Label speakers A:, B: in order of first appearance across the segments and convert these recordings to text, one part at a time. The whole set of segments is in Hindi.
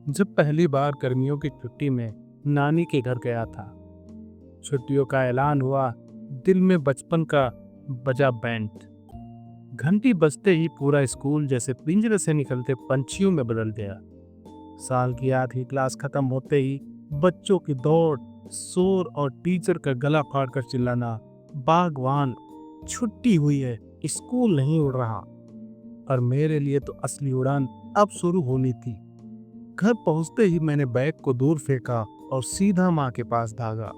A: जब पहली बार गर्मियों की छुट्टी में नानी के घर गया था, छुट्टियों का ऐलान हुआ। दिल में बचपन का बजा बैंड। घंटी बजते ही पूरा स्कूल जैसे पिंजरे से निकलते पंछियों में बदल गया। साल की आधी क्लास खत्म होते ही बच्चों की दौड़, शोर और टीचर का गला फाड़कर चिल्लाना, बागवान छुट्टी हुई है, स्कूल नहीं उड़ रहा। और मेरे लिए तो असली उड़ान अब शुरू होनी थी। घर पहुंचते ही मैंने बैग को दूर फेंका और सीधा माँ के पास भागा।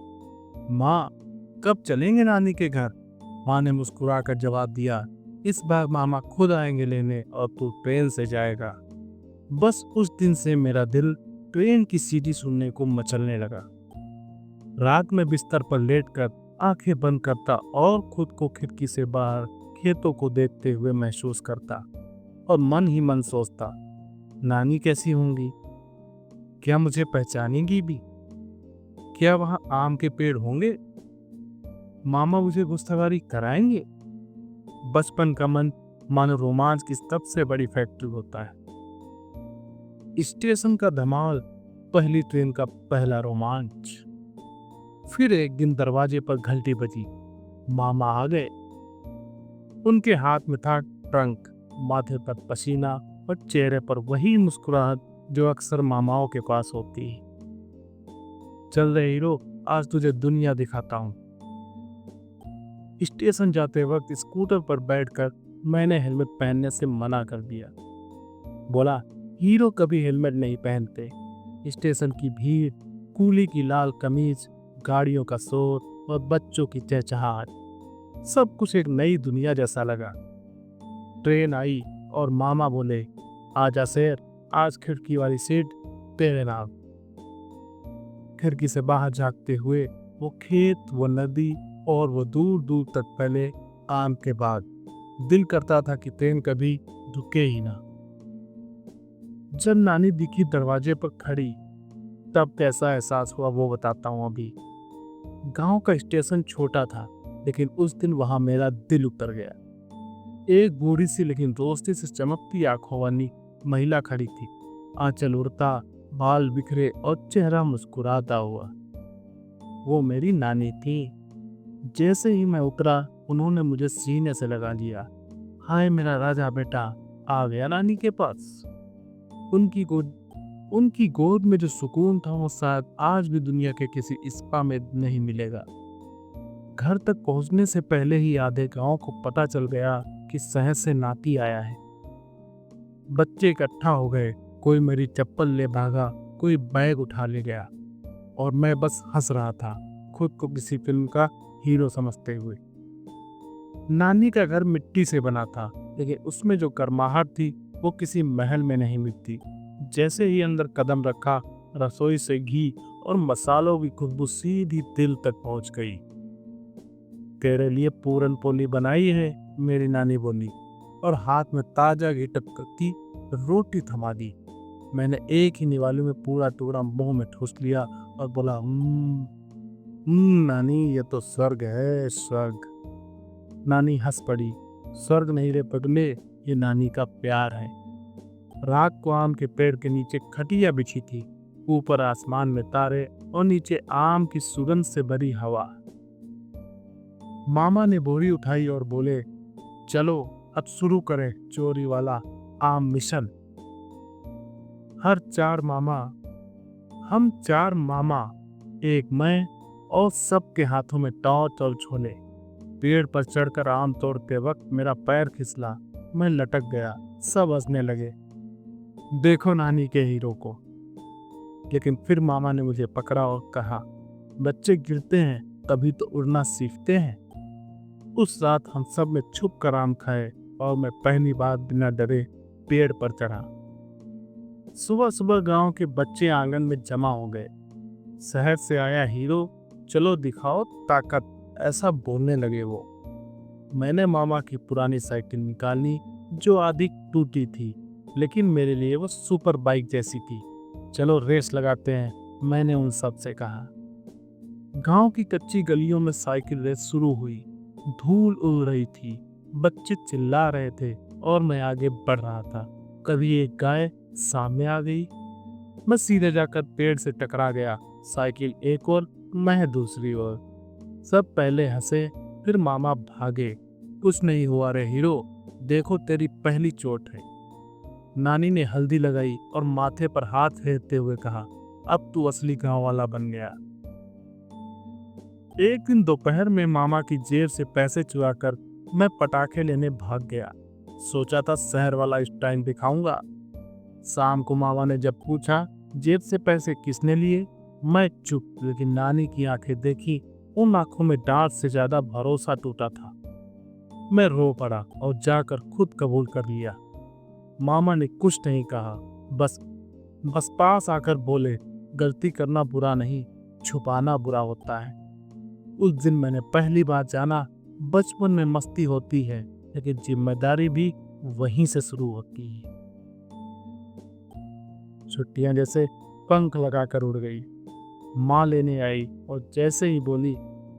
A: माँ, कब चलेंगे नानी के घर? माँ ने मुस्कुराकर जवाब दिया, इस बार मामा खुद आएंगे लेने और तू ट्रेन से जाएगा। बस उस दिन से मेरा दिल ट्रेन की सीटी सुनने को मचलने लगा। रात में बिस्तर पर लेटकर आंखें बंद करता और खुद को खिड़की से बाहर खेतों को देखते हुए महसूस करता और मन ही मन सोचता, नानी कैसी होंगी? क्या मुझे पहचानेंगी भी? क्या वहां आम के पेड़ होंगे? मामा मुझे गुस्ताखोरी कराएंगे? बचपन का मन मानो रोमांच की सबसे बड़ी फैक्ट्री होता है। स्टेशन का धमाल, पहली ट्रेन का पहला रोमांच। फिर एक दिन दरवाजे पर घंटी बजी। मामा आ गए। उनके हाथ में था ट्रंक, माथे पर पसीना और चेहरे पर वही मुस्कुराहट जो अक्सर मामाओं के पास होती है। चल रहे हीरो, आज तुझे दुनिया दिखाता हूँ। स्टेशन जाते वक्त स्कूटर पर बैठकर मैंने हेलमेट पहनने से मना कर दिया। बोला, हीरो कभी हेलमेट नहीं पहनते। स्टेशन की भीड़, कूली की लाल कमीज, गाड़ियों का शोर और बच्चों की चहचहाहट, सब कुछ एक नई दुनिया जैसा लगा। ट्रेन आई और मामा बोले, आजा शेर, आज खिड़की वाली सीट तेरे नाम। खिड़की से बाहर झांकते हुए वो खेत, वो नदी और वो दूर दूर तक फैले आम के बाग। दिल करता था कि ट्रेन कभी रुके ही ना। जब नानी दिखी दरवाजे पर खड़ी, तब कैसा एहसास हुआ वो बताता हूँ अभी। गांव का स्टेशन छोटा था, लेकिन उस दिन वहां मेरा दिल उतर गया। एक बूढ़ी सी लेकिन रोशनी से चमकती आंखों वाली महिला खड़ी थी। आंचल उड़ता, बाल बिखरे और चेहरा मुस्कुराता हुआ। वो मेरी नानी थी। जैसे ही मैं उतरा, उन्होंने मुझे सीने से लगा लिया। हाय मेरा राजा बेटा, आ गया नानी के पास। उनकी गोद उनकी गोद में जो सुकून था वो शायद आज भी दुनिया के किसी स्पा में नहीं मिलेगा। घर तक पहुंचने से पहले ही आधे गांव को पता चल गया कि शहर से नाती आया है। बच्चे इकट्ठा हो गए, कोई मेरी चप्पल ले भागा, कोई बैग उठा ले गया, और मैं बस हंस रहा था, खुद को किसी फिल्म का हीरो समझते हुए। नानी का घर मिट्टी से बना था, लेकिन उसमें जो गर्माहट थी वो किसी महल में नहीं मिलती। जैसे ही अंदर कदम रखा, रसोई से घी और मसालों की खुशबू सीधी दिल तक पहुंच गई। तेरे लिए पूरन पोली बनाई है, मेरी नानी बोली, और हाथ में ताजा घी टपकती रोटी थमा दी। मैंने एक ही निवाले में पूरा टुकड़ा मुंह में ठूस लिया और बोला, नानी ये तो स्वर्ग है, स्वर्ग। नानी हंस पड़ी। स्वर्ग नहीं रे पगले, ये नानी का प्यार है। रात को आम के पेड़ के नीचे खटिया बिछी थी, ऊपर आसमान में तारे और नीचे आम की सुगंध से भरी हवा। मामा ने बोरी उठाई और बोले, चलो अब शुरू करें चोरी वाला आम मिशन। हर चार मामा हम चार मामा, एक मैं, और सबके हाथों में टॉर्च और झोले। पेड़ पर चढ़कर आम तोड़ते वक्त मेरा पैर फिसला, मैं लटक गया। सब हंसने लगे, देखो नानी के हीरो को। लेकिन फिर मामा ने मुझे पकड़ा और कहा, बच्चे गिरते हैं तभी तो उड़ना सीखते हैं। उस रात हम सब ने छुप कर आम खाए और मैं पहली बार बिना डरे पेड़ पर चढ़ा। सुबह सुबह गांव के बच्चे आंगन में जमा हो गए। शहर से आया हीरो, चलो दिखाओ ताकत, ऐसा बोलने लगे वो। मैंने मामा की पुरानी साइकिल निकाली जो आधी टूटी थी, लेकिन मेरे लिए वो सुपर बाइक जैसी थी। चलो रेस लगाते हैं, मैंने उन सब से कहा। गांव की कच्ची गलियों में साइकिल रेस शुरू हुई। धूल उड़ रही थी, बच्चे चिल्ला रहे थे और मैं आगे बढ़ रहा था। कभी एक गाय सामने आ गई, मैं सीधे जाकर पेड़ से टकरा गया। साइकिल एक और, मैं दूसरी ओर। सब पहले हंसे, फिर मामा भागे। कुछ नहीं हुआ रे हीरो, देखो तेरी पहली चोट है। नानी ने हल्दी लगाई और माथे पर हाथ फेरते हुए कहा, अब तू असली गांव वाला बन गया। एक दिन दोपहर में मामा की जेब से पैसे चुराकर मैं पटाखे लेने भाग गया। सोचा था शहर वाला स्टाइल दिखाऊंगा। शाम को मामा ने जब पूछा जेब से पैसे किसने लिए, मैं चुप, लेकिन नानी की आंखें देखी, उन आंखों में डांट से ज्यादा भरोसा टूटा था। मैं रो पड़ा और जाकर खुद कबूल कर लिया। मामा ने कुछ नहीं कहा, बस बस पास आकर बोले, गलती करना बुरा नहीं, छुपाना बुरा होता है। उस दिन मैंने पहली बार जाना, बचपन में मस्ती होती है लेकिन जिम्मेदारी भी वहीं से शुरू होती है। छुट्टियां जैसे पंख लगाकर उड़ गई। माँ लेने आई और जैसे ही बोली,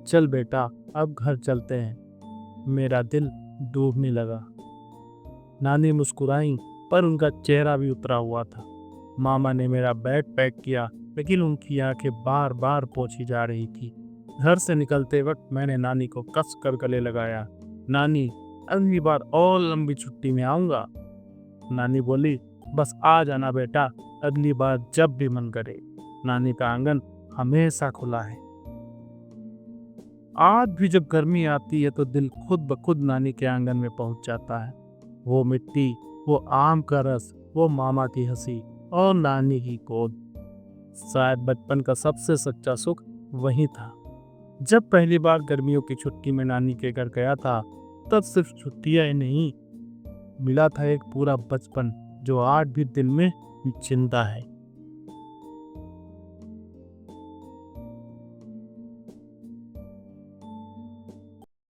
A: चल बेटा अब घर चलते हैं, मेरा दिल डूबने लगा। नानी मुस्कुराई, पर उनका चेहरा भी उतरा हुआ था। मामा ने मेरा बैग पैक किया, लेकिन उनकी आंखें बार बार पोंछी जा रही थी। घर से निकलते वक्त मैंने नानी को कस कर गले लगाया। नानी, अगली बार और लंबी छुट्टी में आऊंगा। नानी बोली, बस आ जाना बेटा, अगली बार जब भी मन करे। नानी का आंगन हमेशा खुला है। आज भी जब गर्मी आती है तो दिल खुद ब खुद नानी के आंगन में पहुंच जाता है। वो मिट्टी, वो आम का रस, वो मामा की हंसी और नानी की गोद। शायद बचपन का सबसे सच्चा सुख वही था। जब पहली बार गर्मियों की छुट्टी में नानी के घर गया था, तब सिर्फ छुट्टियां ही नहीं, मिला था एक पूरा बचपन जो आज भी दिल में जिंदा है।